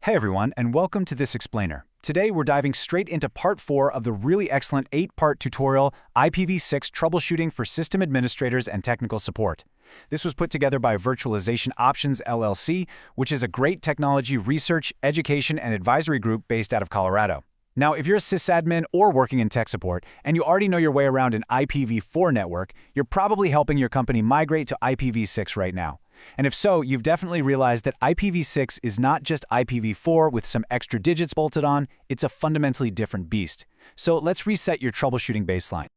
Hey everyone, and welcome to this explainer. Today we're diving straight into part 4 of the really excellent 8-part tutorial IPv6 Troubleshooting for System Administrators and Technical Support. This was put together by Virtualization Options LLC, which is a great technology research, education, and advisory group based out of Colorado. Now, if you're a sysadmin or working in tech support, and you already know your way around an IPv4 network, you're probably helping your company migrate to IPv6 right now. And if so, you've definitely realized that IPv6 is not just IPv4 with some extra digits bolted on, it's a fundamentally different beast. So let's reset your troubleshooting baseline.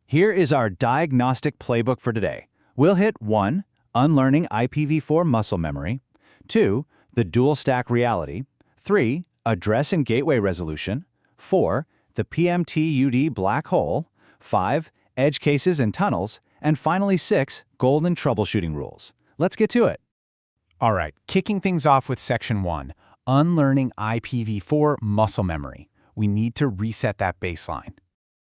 Here is our diagnostic playbook for today. We'll hit 1. Unlearning IPv4 muscle memory. 2. The dual stack reality. 3. Address and gateway resolution. 4. The PMTUD black hole. 5. Edge cases and tunnels. And finally 6. Golden troubleshooting rules. Let's get to it. All right, kicking things off with Section 1, Unlearning IPv4 muscle memory. We need to reset that baseline.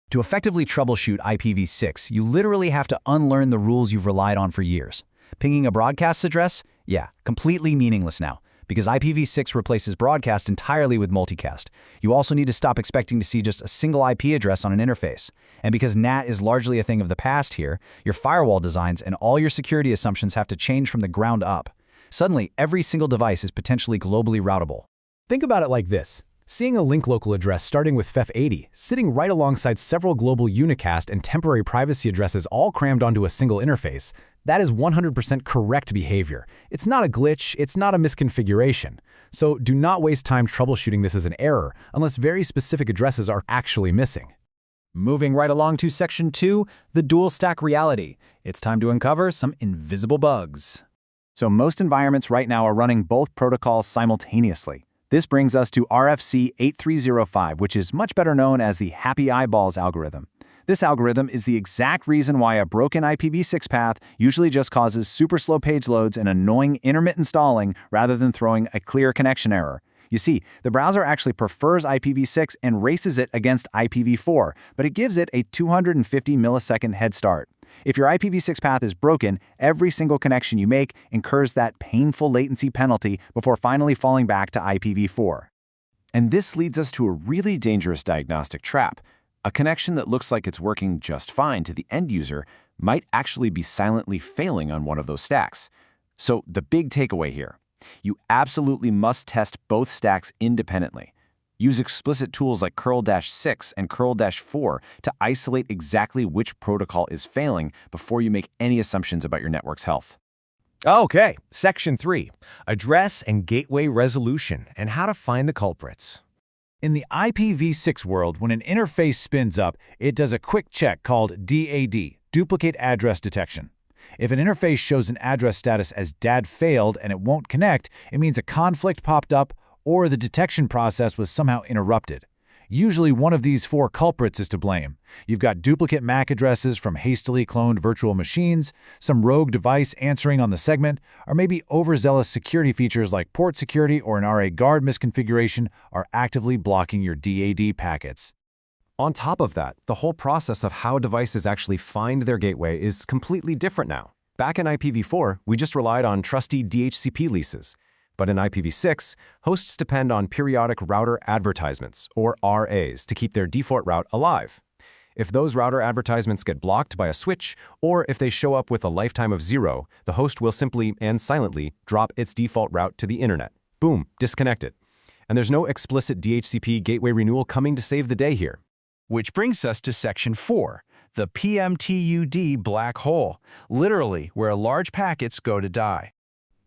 To effectively troubleshoot IPv6, you literally have to unlearn the rules you've relied on for years. Pinging a broadcast address? Yeah, completely meaningless now, because IPv6 replaces broadcast entirely with multicast. You also need to stop expecting to see just a single IP address on an interface. And because NAT is largely a thing of the past here, your firewall designs and all your security assumptions have to change from the ground up. Suddenly, every single device is potentially globally routable. Think about it like this. Seeing a link local address starting with FEF80, sitting right alongside several global unicast and temporary privacy addresses all crammed onto a single interface, that is 100% correct behavior. It's not a glitch, it's not a misconfiguration. So do not waste time troubleshooting this as an error unless very specific addresses are actually missing. Moving right along to Section 2, the dual stack reality. It's time to uncover some invisible bugs. So most environments right now are running both protocols simultaneously. This brings us to RFC 8305, which is much better known as the Happy Eyeballs algorithm. This algorithm is the exact reason why a broken IPv6 path usually just causes super slow page loads and annoying intermittent stalling rather than throwing a clear connection error. You see, the browser actually prefers IPv6 and races it against IPv4, but it gives it a 250 millisecond head start. If your IPv6 path is broken, every single connection you make incurs that painful latency penalty before finally falling back to IPv4. And this leads us to a really dangerous diagnostic trap. A connection that looks like it's working just fine to the end user might actually be silently failing on one of those stacks. So the big takeaway here, you absolutely must test both stacks independently. Use explicit tools like curl-6 and curl-4 to isolate exactly which protocol is failing before you make any assumptions about your network's health. Okay, Section 3, Address and Gateway Resolution and how to find the culprits. In the IPv6 world, when an interface spins up, it does a quick check called DAD, Duplicate Address Detection. If an interface shows an address status as DAD failed and it won't connect, it means a conflict popped up or the detection process was somehow interrupted. Usually one of these 4 culprits is to blame. You've got duplicate MAC addresses from hastily cloned virtual machines, some rogue device answering on the segment, or maybe overzealous security features like port security or an RA guard misconfiguration are actively blocking your DAD packets. On top of that, the whole process of how devices actually find their gateway is completely different now. Back in IPv4, we just relied on trusty DHCP leases. But in IPv6, hosts depend on periodic router advertisements, or RAs, to keep their default route alive. If those router advertisements get blocked by a switch, or if they show up with a lifetime of 0, the host will simply and silently drop its default route to the internet. Boom, disconnected. And there's no explicit DHCP gateway renewal coming to save the day here. Which brings us to Section 4, the PMTUD black hole, literally where large packets go to die.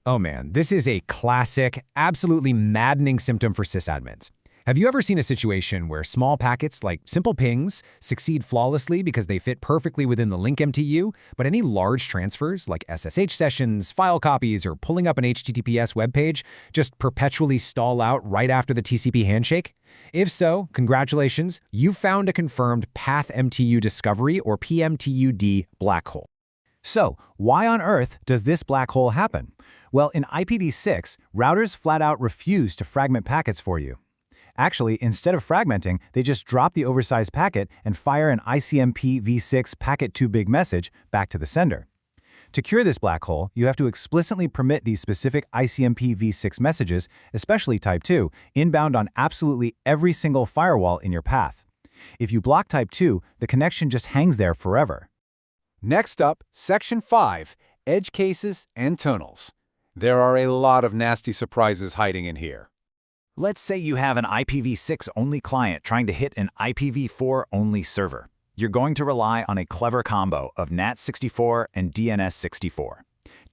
Oh man, this is a classic, absolutely maddening symptom for sysadmins. Have you ever seen a situation where small packets like simple pings succeed flawlessly because they fit perfectly within the link MTU, but any large transfers like SSH sessions, file copies, or pulling up an HTTPS web page just perpetually stall out right after the TCP handshake? If so, congratulations, you've found a confirmed Path MTU Discovery or PMTUD black hole. So, why on earth does this black hole happen? Well, in IPv6, routers flat out refuse to fragment packets for you. Actually, instead of fragmenting, they just drop the oversized packet and fire an ICMP v6 packet too big message back to the sender. To cure this black hole, you have to explicitly permit these specific ICMP-v6 messages, especially type 2, inbound on absolutely every single firewall in your path. If you block type 2, the connection just hangs there forever. Next up, Section 5, Edge Cases and Tunnels. There are a lot of nasty surprises hiding in here. Let's say you have an IPv6-only client trying to hit an IPv4-only server. You're going to rely on a clever combo of NAT64 and DNS64.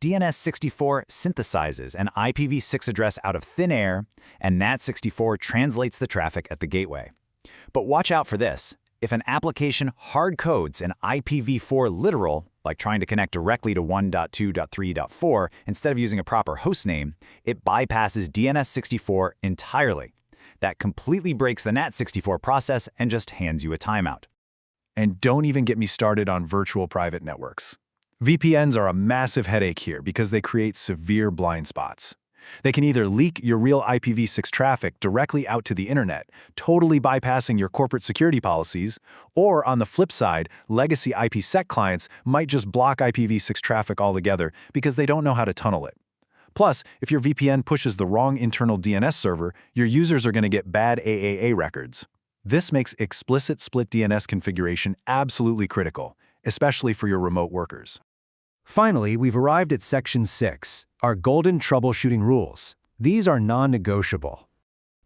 DNS64 synthesizes an IPv6 address out of thin air, and NAT64 translates the traffic at the gateway. But watch out for this. If an application hard codes an IPv4 literal, like trying to connect directly to 1.2.3.4 instead of using a proper hostname, it bypasses DNS64 entirely. That completely breaks the NAT64 process and just hands you a timeout. And don't even get me started on virtual private networks. VPNs are a massive headache here because they create severe blind spots. They can either leak your real IPv6 traffic directly out to the internet, totally bypassing your corporate security policies, or on the flip side, legacy IPsec clients might just block IPv6 traffic altogether because they don't know how to tunnel it. Plus, if your VPN pushes the wrong internal DNS server, your users are going to get bad AAA records. This makes explicit split DNS configuration absolutely critical, especially for your remote workers. Finally, we've arrived at Section 6, our golden troubleshooting rules. These are non-negotiable.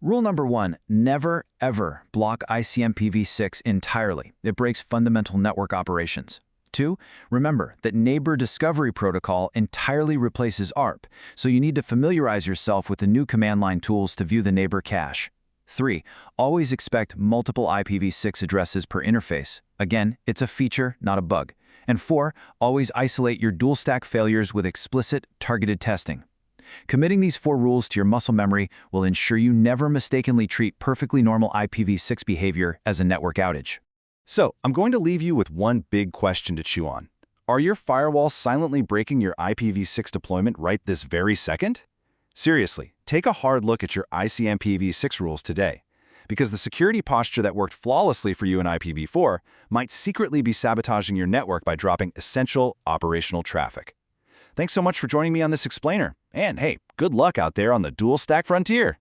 Rule number 1, never, ever block ICMPv6 entirely. It breaks fundamental network operations. 2, remember that Neighbor Discovery Protocol entirely replaces ARP, so you need to familiarize yourself with the new command line tools to view the neighbor cache. 3, always expect multiple IPv6 addresses per interface. Again, it's a feature, not a bug. And 4, always isolate your dual stack failures with explicit, targeted testing. Committing these 4 rules to your muscle memory will ensure you never mistakenly treat perfectly normal IPv6 behavior as a network outage. So, I'm going to leave you with one big question to chew on. Are your firewalls silently breaking your IPv6 deployment right this very second? Seriously, take a hard look at your ICMPv6 rules today, because the security posture that worked flawlessly for you in IPv4 might secretly be sabotaging your network by dropping essential operational traffic. Thanks so much for joining me on this explainer, and hey, good luck out there on the dual stack frontier.